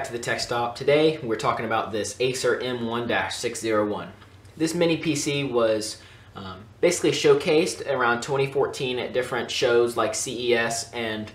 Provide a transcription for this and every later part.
back to the Tech Stop. Today we're talking about this Acer M1-601. This mini PC was basically showcased around 2014 at different shows like CES, and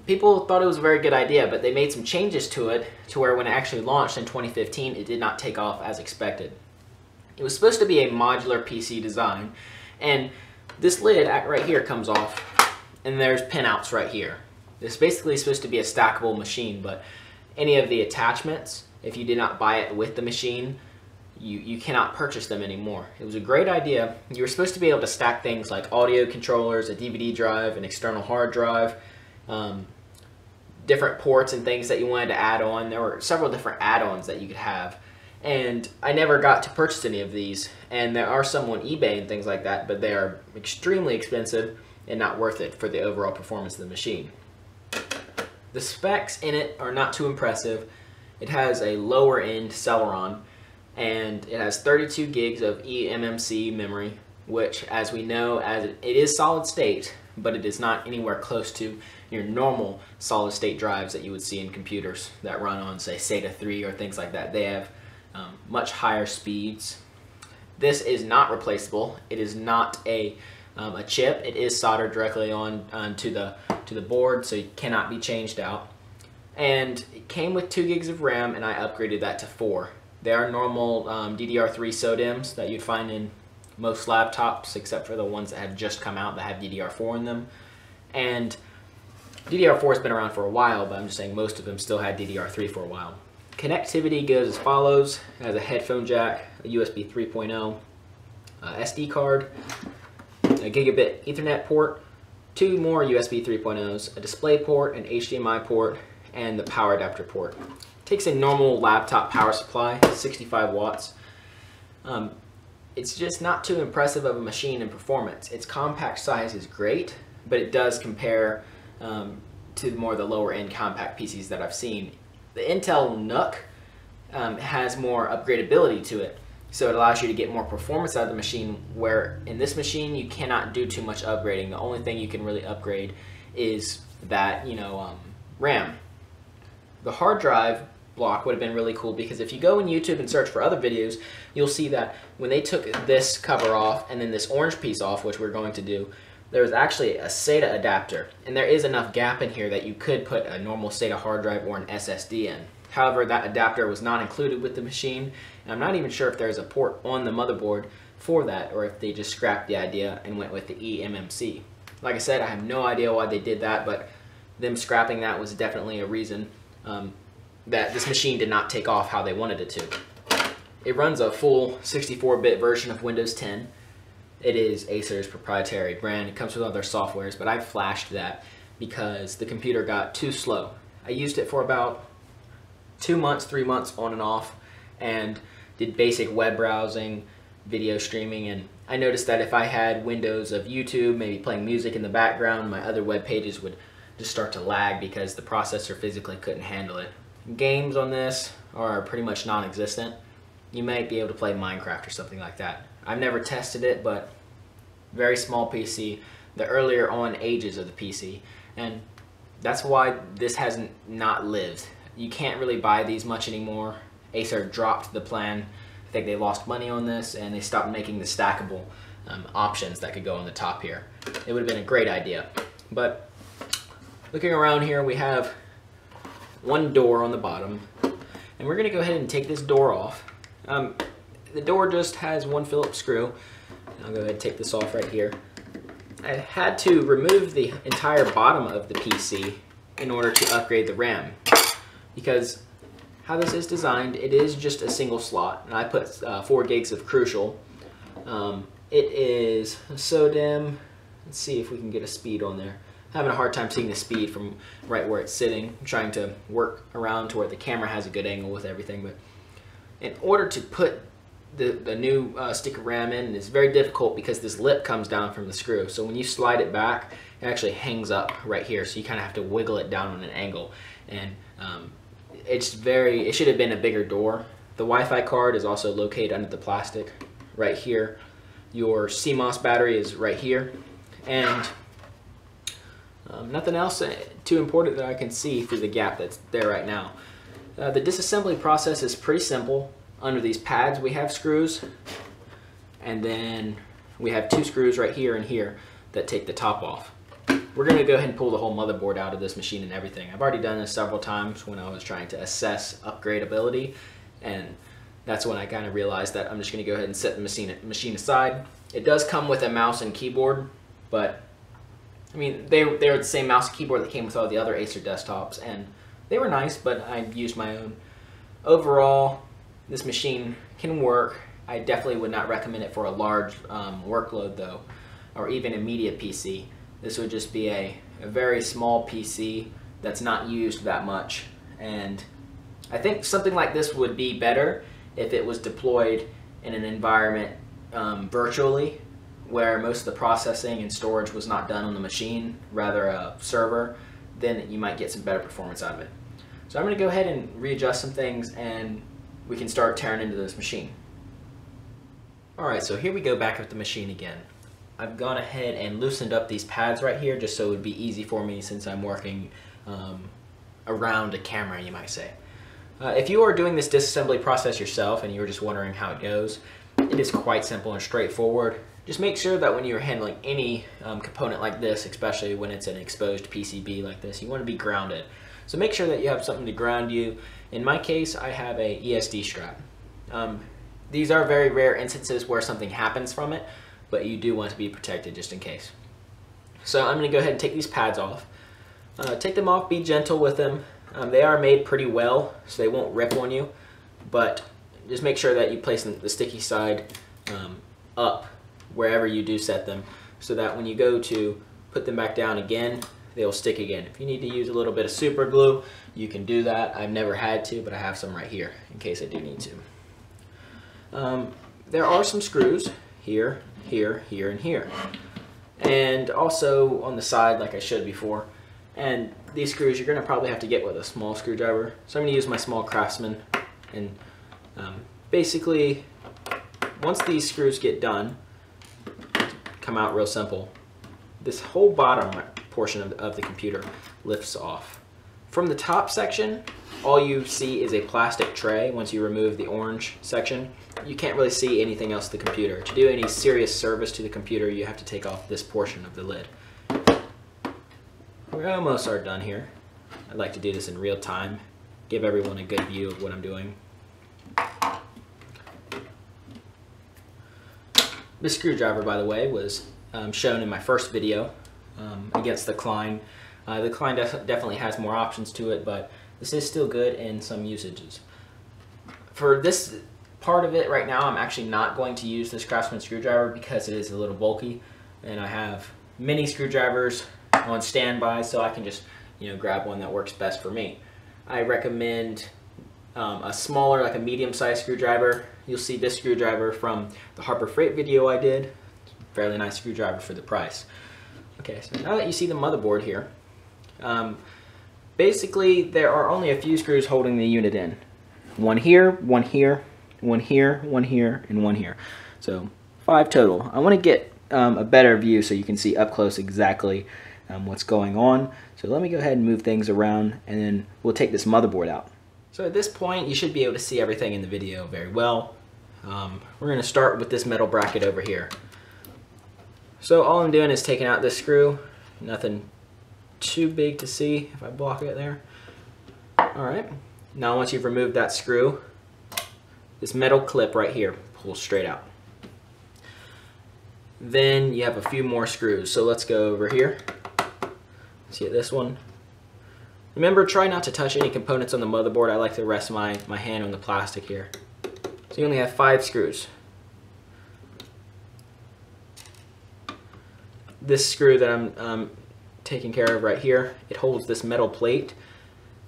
people thought it was a very good idea, but they made some changes to it to where when it actually launched in 2015 it did not take off as expected. It was supposed to be a modular PC design, and this lid right here comes off and there's pinouts right here. This is basically supposed to be a stackable machine, but any of the attachments, if you did not buy it with the machine, you cannot purchase them anymore. It was a great idea. You were supposed to be able to stack things like audio controllers, a DVD drive, an external hard drive, different ports and things that you wanted to add on. There were several different add-ons that you could have, and I never got to purchase any of these, and there are some on eBay and things like that, but they are extremely expensive and not worth it for the overall performance of the machine. The specs in it are not too impressive. It has a lower end Celeron, and it has 32 gigs of eMMC memory, which, as we know, it is solid state, but it is not anywhere close to your normal solid state drives that you would see in computers that run on, say, SATA 3 or things like that. They have much higher speeds. This is not replaceable. It is not a chip. It is soldered directly on to the board, so it cannot be changed out. And it came with 2 gigs of RAM, and I upgraded that to 4. They are normal DDR3 SODIMMs that you'd find in most laptops, except for the ones that have just come out that have DDR4 in them. And DDR4 has been around for a while, but I'm just saying most of them still had DDR3 for a while. Connectivity goes as follows. It has a headphone jack, a USB 3.0, SD card, a gigabit Ethernet port, 2 more USB 3.0s, a display port, an HDMI port, and the power adapter port. It takes a normal laptop power supply, 65 watts. It's just not too impressive of a machine in performance. Its compact size is great, but it does compare to more the lower end compact PCs that I've seen. The Intel NUC has more upgradability to it, so it allows you to get more performance out of the machine, where in this machine you cannot do too much upgrading. The only thing you can really upgrade is that, RAM. The hard drive block would have been really cool, because if you go on YouTube and search for other videos, you'll see that when they took this cover off and then this orange piece off, which we're going to do, there was actually a SATA adapter, and there is enough gap in here that you could put a normal SATA hard drive or an SSD in. However, that adapter was not included with the machine, and I'm not even sure if there's a port on the motherboard for that, or if they just scrapped the idea and went with the eMMC. Like I said, I have no idea why they did that, but them scrapping that was definitely a reason that this machine did not take off how they wanted it to. It runs a full 64-bit version of Windows 10. It is Acer's proprietary brand. It comes with other softwares, but I flashed that because the computer got too slow. I used it for about 2 months, 3 months on and off, and did basic web browsing, video streaming, and I noticed that if I had windows of YouTube, maybe playing music in the background, my other web pages would just start to lag because the processor physically couldn't handle it. Games on this are pretty much non-existent. You might be able to play Minecraft or something like that. I've never tested it, but very small PC, the earlier on ages of the PC, and that's why this hasn't not lived. You can't really buy these much anymore. Acer dropped the plan. I think they lost money on this, and they stopped making the stackable options that could go on the top here. It would have been a great idea. But looking around here, we have one door on the bottom, and we're going to go ahead and take this door off. The door just has one Phillips screw. I'll go ahead and take this off right here. I had to remove the entire bottom of the PC in order to upgrade the RAM, because how this is designed, it is just a single slot, and I put 4 gigs of Crucial. It is a SODIMM. Let's see if we can get a speed on there. I'm having a hard time seeing the speed from right where it's sitting. I'm trying to work around to where the camera has a good angle with everything, but in order to put the new stick of RAM in, it's very difficult because this lip comes down from the screw. So when you slide it back, it actually hangs up right here. So you kind of have to wiggle it down on an angle, and it should have been a bigger door. The Wi-Fi card is also located under the plastic right here. Your CMOS battery is right here, and nothing else too important that I can see through the gap that's there right now. The disassembly process is pretty simple. Under these pads we have screws, and then we have 2 screws right here and here that take the top off. We're going to go ahead and pull the whole motherboard out of this machine and everything. I've already done this several times when I was trying to assess upgradability, and that's when I kind of realized that I'm just going to go ahead and set the machine aside. It does come with a mouse and keyboard, but I mean they're the same mouse and keyboard that came with all the other Acer desktops, and they were nice, but I used my own. Overall, this machine can work. I definitely would not recommend it for a large workload though, or even a media PC. This would just be a very small PC that's not used that much. And I think something like this would be better if it was deployed in an environment virtually, where most of the processing and storage was not done on the machine, rather a server. Then you might get some better performance out of it. So I'm going to go ahead and readjust some things, and we can start tearing into this machine. Alright, so here we go back at the machine again. I've gone ahead and loosened up these pads right here just so it would be easy for me since I'm working around a camera, you might say. If you are doing this disassembly process yourself and you were just wondering how it goes, it is quite simple and straightforward. Just make sure that when you're handling any component like this, especially when it's an exposed PCB like this, you want to be grounded. So make sure that you have something to ground you. In my case, I have a ESD strap. These are very rare instances where something happens from it, but you do want to be protected just in case. So I'm going to go ahead and take these pads off. Take them off, be gentle with them. They are made pretty well, so they won't rip on you, but just make sure that you place the sticky side up wherever you do set them, so that when you go to put them back down again, they'll stick again. If you need to use a little bit of super glue, you can do that. I've never had to, but I have some right here in case I do need to. There are some screws here, here, here, and here, and also on the side like I showed before. And these screws you're going to probably have to get with a small screwdriver. So I'm going to use my small Craftsman, and basically once these screws get done, come out real simple. This whole bottom portion of the computer lifts off. From the top section, all you see is a plastic tray. Once you remove the orange section, you can't really see anything else to the computer. To do any serious service to the computer, you have to take off this portion of the lid. We almost are done here. I'd like to do this in real time, give everyone a good view of what I'm doing. This screwdriver, by the way, was shown in my first video against the Klein. The Klein definitely has more options to it, but this is still good in some usages. For this part of it right now, I'm actually not going to use this Craftsman screwdriver because it is a little bulky, and I have many screwdrivers on standby, so I can just grab one that works best for me. I recommend a smaller, like a medium-sized screwdriver. You'll see this screwdriver from the Harbor Freight video I did. Fairly nice screwdriver for the price. Okay, so now that you see the motherboard here, basically there are only a few screws holding the unit in. One here, one here, one here, one here, and one here. So 5 total. I want to get a better view so you can see up close exactly what's going on. So let me go ahead and move things around, and then we'll take this motherboard out. So at this point you should be able to see everything in the video very well. We're going to start with this metal bracket over here. So all I'm doing is taking out this screw. Nothing too big to see if I block it there. Alright, now once you've removed that screw, this metal clip right here pulls straight out. Then you have a few more screws, so let's go over here. See this one. Remember, try not to touch any components on the motherboard. I like to rest my hand on the plastic here. So you only have 5 screws. This screw that I'm taking care of right here, it holds this metal plate.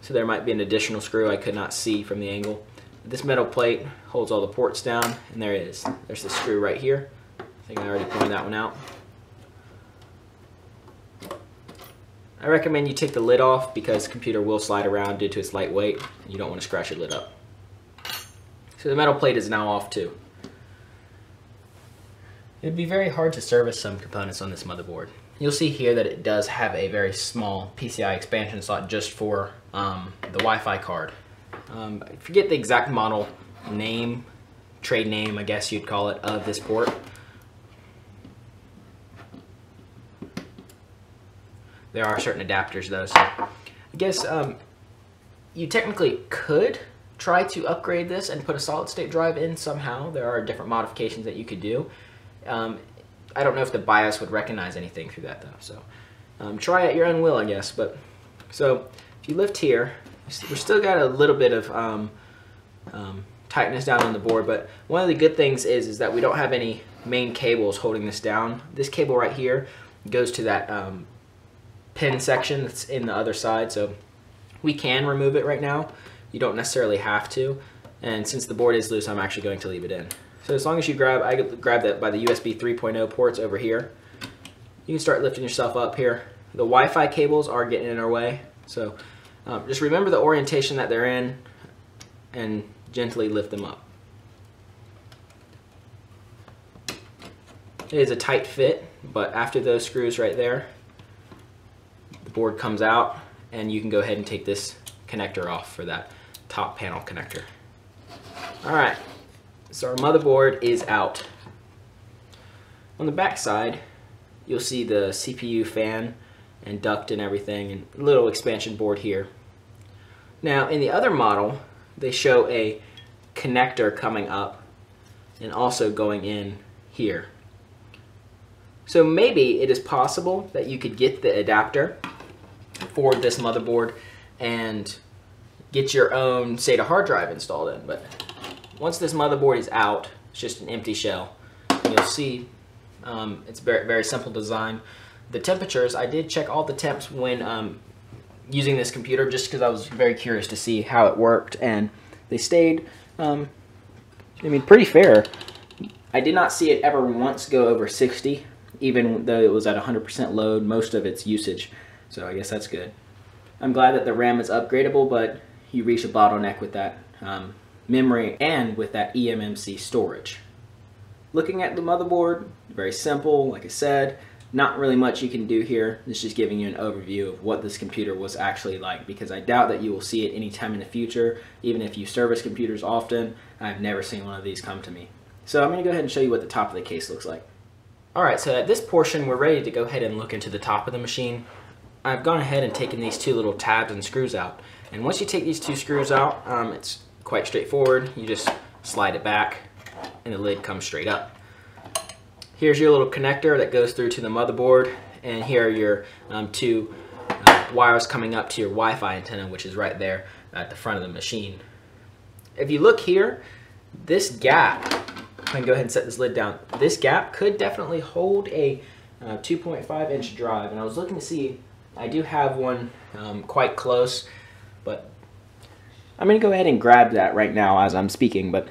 So there might be an additional screw I could not see from the angle. This metal plate holds all the ports down, and there it is. There's the screw right here. I think I already pointed that one out. I recommend you take the lid off because the computer will slide around due to its light weight, and you don't want to scratch your lid up. So the metal plate is now off too. It'd be very hard to service some components on this motherboard. You'll see here that it does have a very small PCI expansion slot just for the Wi-Fi card. I forget the exact model name, trade name, I guess you'd call it, of this port. There are certain adapters though, so I guess you technically could try to upgrade this and put a solid state drive in somehow. There are different modifications that you could do. I don't know if the BIOS would recognize anything through that though, so try at your own will, I guess. But so if you lift here, we're still got a little bit of tightness down on the board, but one of the good things is that we don't have any main cables holding this down. This cable right here goes to that pin section that's in the other side, so we can remove it right now. You don't necessarily have to, and since the board is loose, I'm actually going to leave it in. So as long as you I grab that by the USB 3.0 ports over here, you can start lifting yourself up here. The Wi-Fi cables are getting in our way, so just remember the orientation that they're in and gently lift them up. It is a tight fit, but after those screws right there, the board comes out and you can go ahead and take this connector off for that top panel connector. Alright, so our motherboard is out. On the back side, you'll see the CPU fan and duct and everything, and a little expansion board here. Now in the other model, they show a connector coming up and also going in here. So maybe it is possible that you could get the adapter for this motherboard and get your own SATA hard drive installed in, but once this motherboard is out, it's just an empty shell. And you'll see it's very, very simple design. The temperatures, I did check all the temps when using this computer just because I was very curious to see how it worked, and they stayed, I mean, pretty fair. I did not see it ever once go over 60, even though it was at 100% load most of its usage. So I guess that's good. I'm glad that the RAM is upgradable, but you reach a bottleneck with that memory and with that eMMC storage. Looking at the motherboard, very simple, like I said. Not really much you can do here. It's just giving you an overview of what this computer was actually like, because I doubt that you will see it anytime in the future. Even if you service computers often, I've never seen one of these come to me. So I'm going to go ahead and show you what the top of the case looks like. Alright, so at this portion we're ready to go ahead and look into the top of the machine. I've gone ahead and taken these two little tabs and screws out. And once you take these two screws out, it's quite straightforward. You just slide it back and the lid comes straight up. Here's your little connector that goes through to the motherboard, and here are your two wires coming up to your Wi-Fi antenna, which is right there at the front of the machine. If you look here, this gap, I can go ahead and set this lid down. This gap could definitely hold a 2.5-inch drive, and I was looking to see, I do have one quite close, but I'm going to go ahead and grab that right now as I'm speaking. But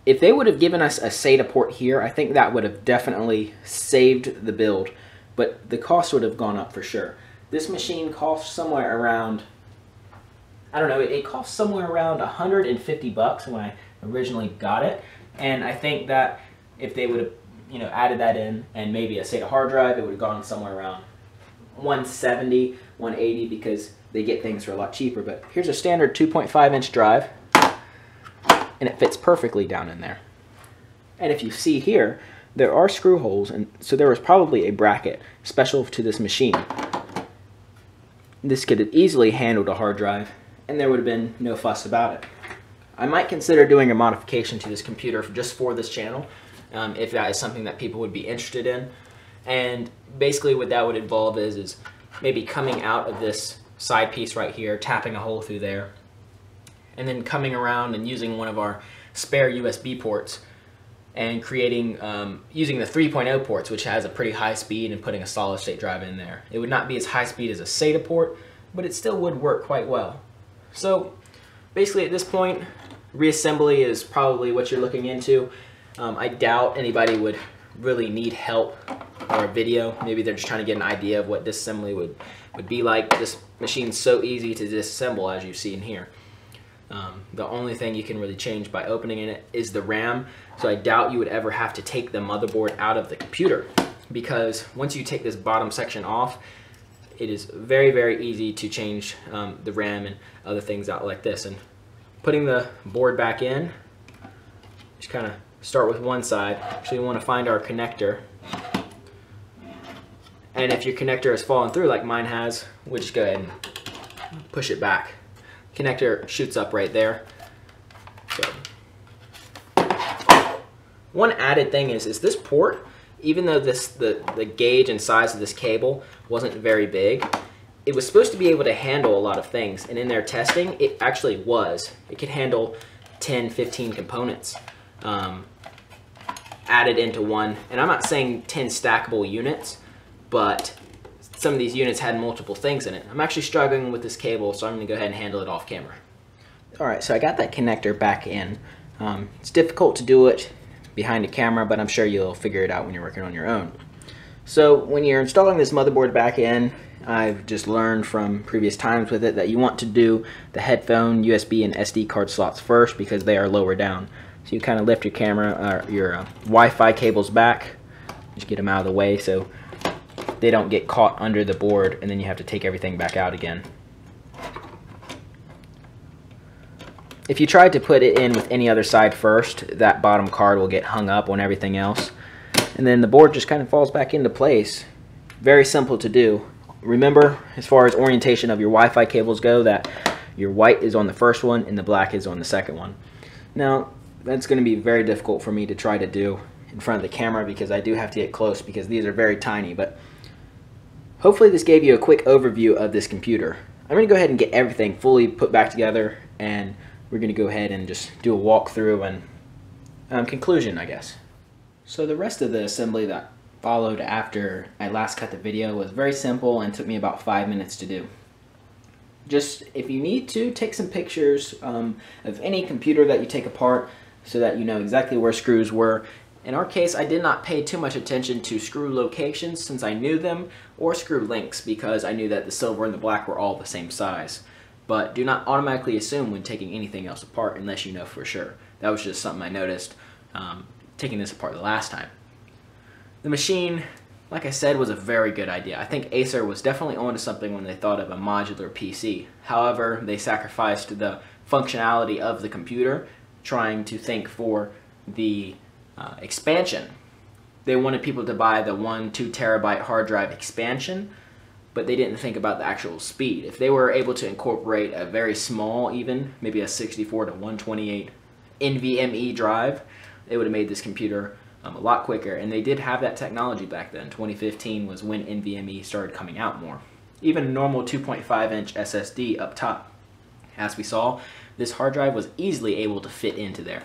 if they would have given us a SATA port here, I think that would have definitely saved the build, but the cost would have gone up for sure. This machine costs somewhere around, I don't know, it cost somewhere around 150 bucks when I originally got it, and I think that if they would have, you know, added that in and maybe a SATA hard drive, it would have gone somewhere around 170, 180, because they get things for a lot cheaper. But here's a standard 2.5-inch drive, and it fits perfectly down in there. And if you see here, there are screw holes, and so there was probably a bracket special to this machine. This could have easily handled a hard drive, and there would have been no fuss about it. I might consider doing a modification to this computer just for this channel, if that is something that people would be interested in. And basically what that would involve is maybe coming out of this side piece right here, tapping a hole through there, and then coming around and using one of our spare USB ports and creating, using the 3.0 ports, which has a pretty high speed, and putting a solid state drive in there. It would not be as high speed as a SATA port, but it still would work quite well. So basically at this point, reassembly is probably what you're looking into. I doubt anybody would really need help or a video. Maybe they're just trying to get an idea of what disassembly would be like. This machine's so easy to disassemble, as you see in here. The only thing you can really change by opening it is the RAM, so I doubt you would ever have to take the motherboard out of the computer, because once you take this bottom section off, it is very, very easy to change the RAM and other things out like this. And putting the board back in, just kind of start with one side. Actually, we want to find our connector. And if your connector has fallen through like mine has, we'll just go ahead and push it back. Connector shoots up right there. So, one added thing is this port, even though the gauge and size of this cable wasn't very big, it was supposed to be able to handle a lot of things. And in their testing, it actually was. It could handle 10, 15 components added into one. And I'm not saying 10 stackable units, but some of these units had multiple things in it. I'm actually struggling with this cable, so I'm going to go ahead and handle it off camera. Alright, so I got that connector back in. It's difficult to do it behind a camera, but I'm sure you'll figure it out when you're working on your own. So when you're installing this motherboard back in, I've just learned from previous times with it that you want to do the headphone, USB, and SD card slots first because they are lower down. So you kind of lift your camera, your Wi-Fi cables back, just get them out of the way so they don't get caught under the board and then you have to take everything back out again. If you tried to put it in with any other side first, that bottom card will get hung up on everything else. And then the board just kind of falls back into place. Very simple to do. Remember, as far as orientation of your Wi-Fi cables go, that your white is on the first one and the black is on the second one. Now, that's going to be very difficult for me to try to do in front of the camera because I do have to get close because these are very tiny. But hopefully this gave you a quick overview of this computer. I'm going to go ahead and get everything fully put back together, and we're going to go ahead and just do a walkthrough and conclusion, I guess. So the rest of the assembly that followed after I last cut the video was very simple and took me about 5 minutes to do. Just, if you need to, take some pictures of any computer that you take apart so that you know exactly where screws were. In our case, I did not pay too much attention to screw locations since I knew them, or screw lengths because I knew that the silver and the black were all the same size. But do not automatically assume when taking anything else apart unless you know for sure. That was just something I noticed taking this apart the last time. The machine, like I said, was a very good idea. I think Acer was definitely onto something when they thought of a modular PC. However, they sacrificed the functionality of the computer trying to think for the expansion. They wanted people to buy the 1-2 terabyte hard drive expansion, but they didn't think about the actual speed. If they were able to incorporate a very small, even maybe a 64 to 128 NVMe drive, they would have made this computer a lot quicker. And they did have that technology back then. 2015 was when NVMe started coming out more. Even a normal 2.5-inch SSD up top. As we saw, this hard drive was easily able to fit into there.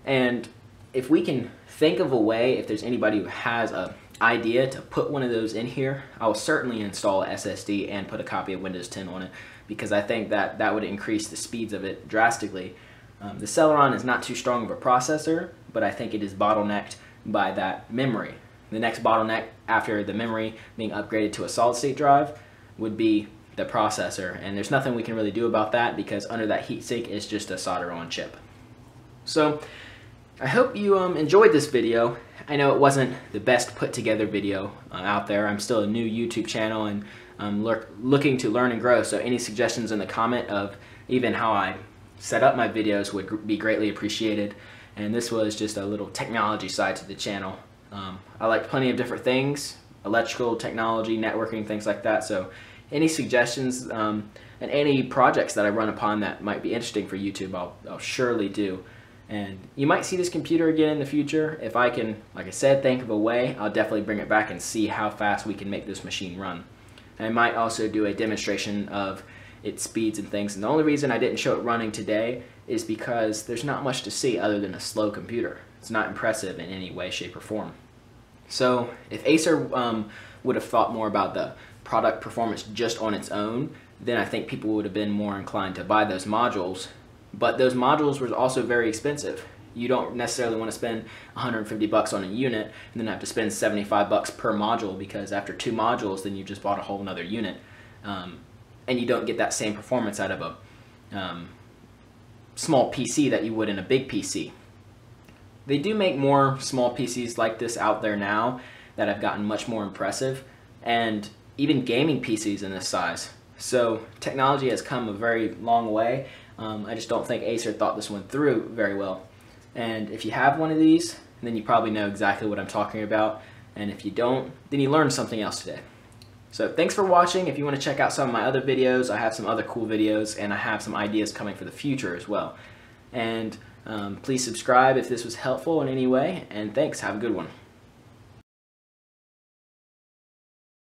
And if we can think of a way, if there's anybody who has an idea to put one of those in here, I will certainly install a SSD and put a copy of Windows 10 on it, because I think that that would increase the speeds of it drastically. The Celeron is not too strong of a processor, but I think it is bottlenecked by that memory. The next bottleneck after the memory being upgraded to a solid-state drive would be the processor, and there's nothing we can really do about that because under that heatsink is just a solder-on chip. So I hope you enjoyed this video. I know it wasn't the best put together video out there. I'm still a new YouTube channel and I'm looking to learn and grow, so any suggestions in the comment of even how I set up my videos would be greatly appreciated. And this was just a little technology side to the channel. I like plenty of different things, electrical, technology, networking, things like that, so any suggestions and any projects that I run upon that might be interesting for YouTube, I'll surely do. And you might see this computer again in the future. If I can, like I said, think of a way, I'll definitely bring it back and see how fast we can make this machine run. And I might also do a demonstration of its speeds and things. And the only reason I didn't show it running today is because there's not much to see other than a slow computer. It's not impressive in any way, shape, or form. So if Acer would have thought more about the product performance just on its own, then I think people would have been more inclined to buy those modules. But those modules were also very expensive. You don't necessarily want to spend 150 bucks on a unit and then have to spend 75 bucks per module, because after 2 modules then you just bought a whole nother unit. And you don't get that same performance out of a small PC that you would in a big PC. They do make more small PCs like this out there now that have gotten much more impressive, and even gaming PCs in this size. So technology has come a very long way. I just don't think Acer thought this one through very well. And if you have one of these, then you probably know exactly what I'm talking about. And if you don't, then you learned something else today. So thanks for watching. If you want to check out some of my other videos, I have some other cool videos, and I have some ideas coming for the future as well. And please subscribe if this was helpful in any way, and thanks. Have a good one.